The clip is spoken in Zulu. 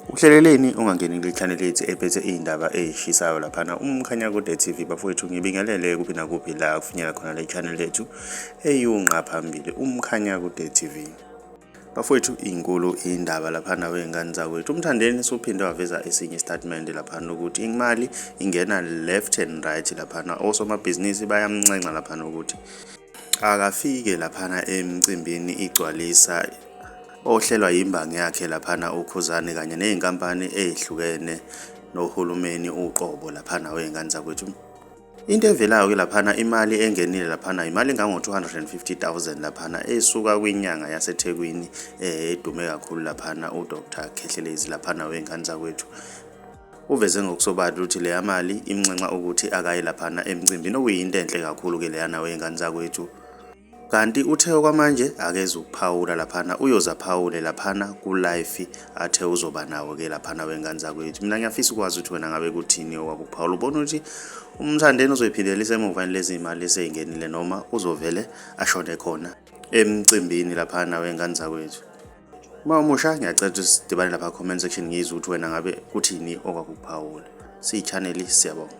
Uhleleleni ungangeni khehlelezi ephethe indaba ezishisayo laphana umkhanyakude TV bafowethu ngibingelele kuphi nakuphi la kufinyela khona le channel lethu eyunqa phambili umkhanyakude TV. Bafowethu inkulu indaba laphana wengane zakwethu umthandeni sophinde waveza esinye statement laphana ukuthi imali ingena left and right laphana osomabhizinisi bayamncenca laphana ukuthi akafike laphana emcimbini igcwalisa ohlelwa imbangi yakhe laphana ukhuzane kanye nezinkampani ezihlukene nohulumeni uqobo laphana wengane zakwethu. Into evelayo ke laphana imali engenile laphana imali engango 250,000 laphana esuka kwinyanga yaseThekwini edume kakhulu laphana uDr Khehlelezi laphana wengane zakwethu. Uveze ngokusobala ukuthi le mali imncenca ukuthi akaye laphana emcimbini okuyinto enhle kakhulu ke leyana wengane zakwethu. Kanti uthe kwamanje akeze ukuphawula laphana uyozaphawule laphana ku live athe uzoba nawo ke laphana wengane zakwethu. Mina ngiyafisa ukwazi ukuthi wena ngabe kuthini okwakuphawula ubona ukuthi umthandeni uzoyiphindelela emuva lezi imali eseyingenile noma uzovele ashone khona emcimbini laphana wengane zakwethu. Mamusha ngiyacela ukuthi sidibane lapha comment section ngizwe ukuthi wena ngabe kuthini okwakuphawula. Si channel siyabonga.